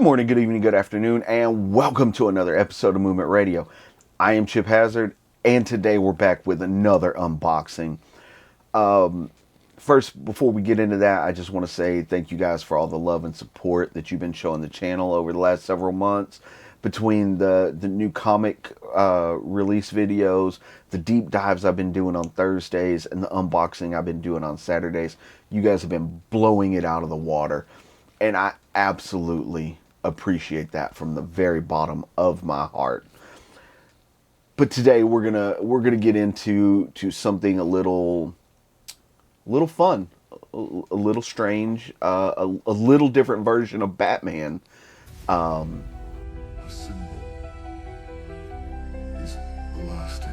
Good morning, good evening, good afternoon, and welcome to another episode of Movement Radio. I am Chip Hazard, and today we're back with another unboxing. First, before we get into that, I just want to say thank you guys for all the love and support that you've been showing the channel over the last several months. Between the new comic release videos, the deep dives I've been doing on Thursdays, and the unboxing I've been doing on Saturdays, you guys have been blowing it out of the water. And I absolutely appreciate that from the very bottom of my heart. But today we're gonna get into something a little fun, a little strange, a little different version of Batman. A symbol is lasting.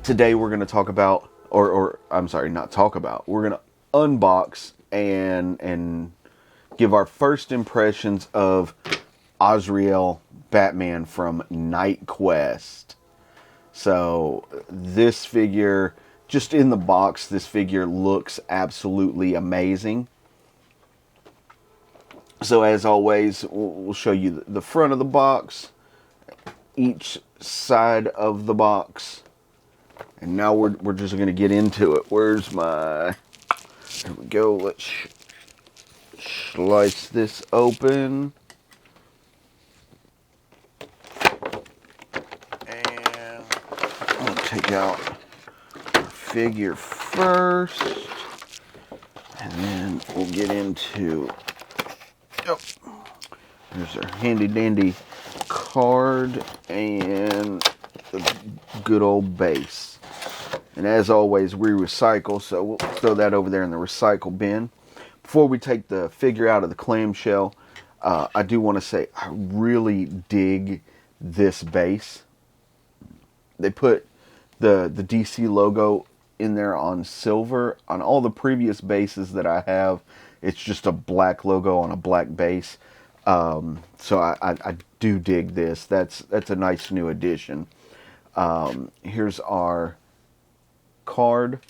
Today we're gonna talk about, or I'm sorry, not talk about. We're gonna unbox and give our first impressions of Azrael Batman from Night Quest. So this figure, just in the box, this figure looks absolutely amazing. So as always, we'll show you the front of the box, each side of the box, and now we're just going to get into it. Where's my... There we go. Let's slice this open. And I'll take out our figure first. And then we'll get into... Oh, there's our handy dandy card and the good old base. And as always, we recycle, so we'll throw that over there in the recycle bin. Before we take the figure out of the clamshell, I do want to say I really dig this base. They put the DC logo in there on silver. On all the previous bases that I have, it's just a black logo on a black base. So I do dig this. That's a nice new addition. Here's our card.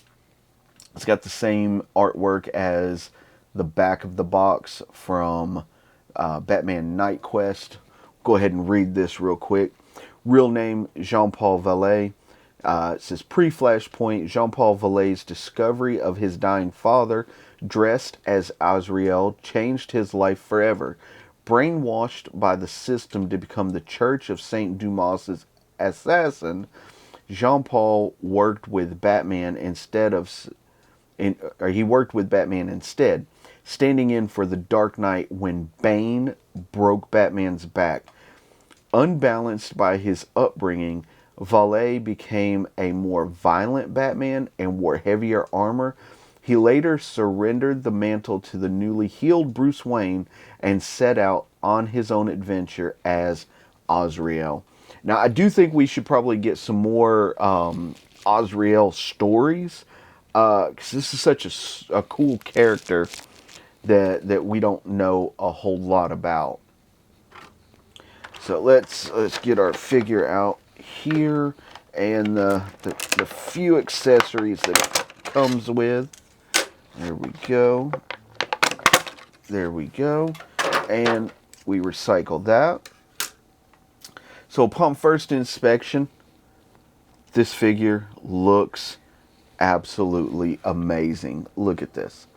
It's got the same artwork as the back of the box from Batman Night Quest. Go ahead and read this real quick. Real name, Jean-Paul Vallée. It says, pre-Flashpoint, Jean-Paul Vallée's discovery of his dying father, dressed as Azrael, changed his life forever. Brainwashed by the system to become the Church of Saint Dumas's assassin, Jean-Paul worked with Batman instead, standing in for the Dark Knight when Bane broke Batman's back. Unbalanced by his upbringing, Vallée became a more violent Batman and wore heavier armor. He later surrendered the mantle to the newly healed Bruce Wayne and set out on his own adventure as Azrael. Now, I do think we should probably get some more Azrael stories, because this is such a cool character that we don't know a whole lot about. So let's get our figure out here, and the few accessories that it comes with. There we go. There we go. And we recycle that. So upon first inspection, this figure looks absolutely amazing. Look at this.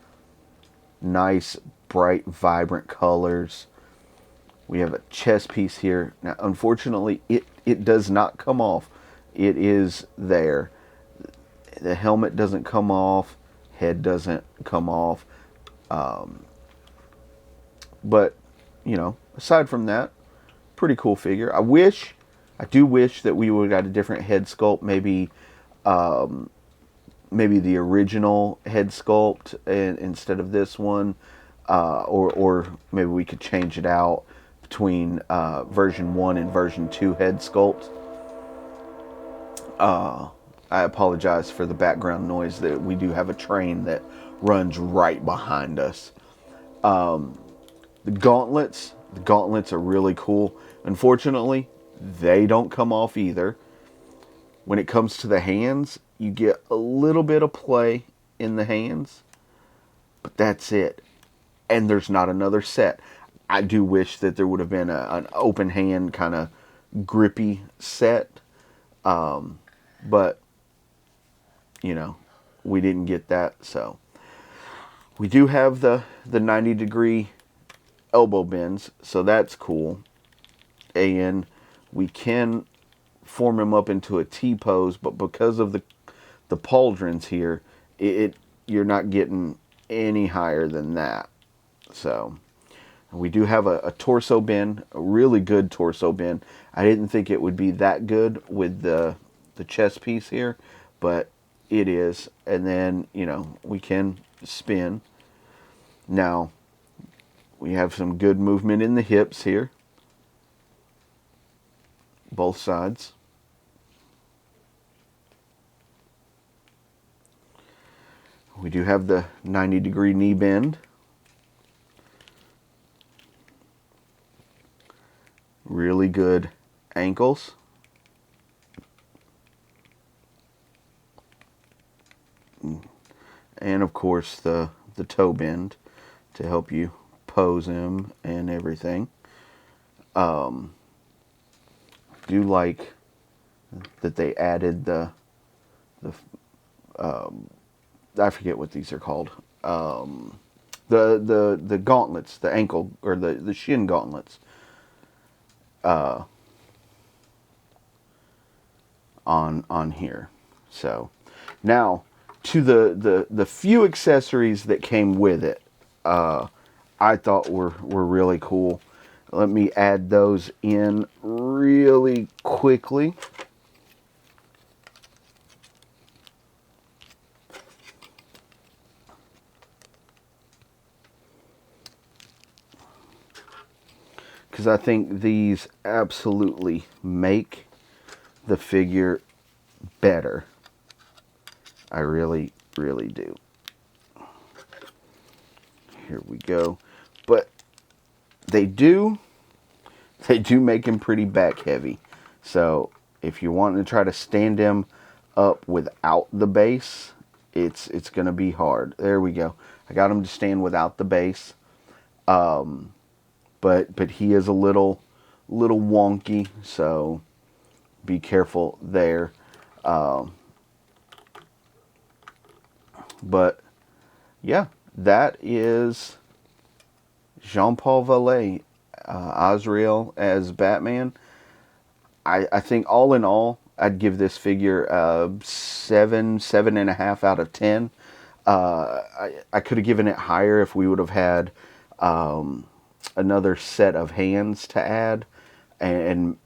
Nice, bright, vibrant colors. We have a chest piece here. Now, unfortunately, it does not come off. It is there. The helmet doesn't come off. Head doesn't come off. But, you know, aside from that, pretty cool figure. I do wish that we would have got a different head sculpt. Maybe the original head sculpt instead of this one. Or maybe we could change it out between version 1 and version 2 head sculpt. I apologize for the background noise. That we do have a train that runs right behind us. The gauntlets are really cool. Unfortunately, they don't come off either. When it comes to the hands, you get a little bit of play in the hands, but that's it. and there's not another set. I do wish that there would have been an open hand kind of grippy set, but you know, we didn't get that. So we do have the 90-degree elbow bends, so that's cool. And we can form him up into a T-pose, but because of the pauldrons here, you're not getting any higher than that. So we do have a torso bend, a really good torso bend. I didn't think it would be that good with the chest piece here, but it is. And then, you know, we can spin. Now, we have some good movement in the hips here. Both sides. We do have the 90-degree knee bend. Really good ankles. And of course the toe bend to help you pose him and everything. Do like that they added the I forget what these are called. The gauntlets, the ankle or the shin gauntlets. On here. So now to the few accessories that came with it, I thought were really cool. Let me add those in really quickly. Because I think these absolutely make the figure better. I really, really do. Here we go. But they do make him pretty back heavy. So if you're wanting to try to stand him up without the base, it's going to be hard. There we go. I got him to stand without the base. But he is a little wonky, so be careful there. But yeah, that is Jean-Paul Vallée, Azrael as Batman. I think all in all, I'd give this figure a 7.5 out of 10. I could have given it higher if we would have had another set of hands to add, and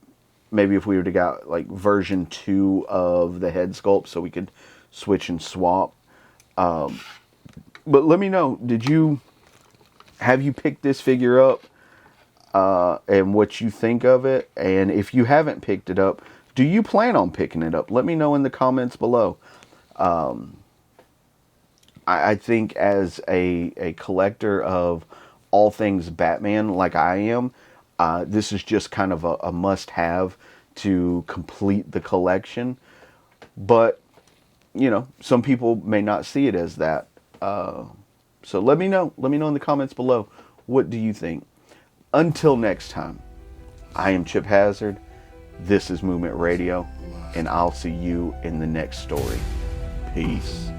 maybe if we would have got like version 2 of the head sculpt so we could switch and swap. But let me know, have you picked this figure up, and what you think of it? And if you haven't picked it up, do you plan on picking it up? Let me know in the comments below. I think as a collector of all things Batman like I am, this is just kind of a must-have to complete the collection. But, you know, some people may not see it as that. So let me know. Let me know in the comments below. What do you think? Until next time, I am Chip Hazard. This is Movement Radio, and I'll see you in the next story. Peace.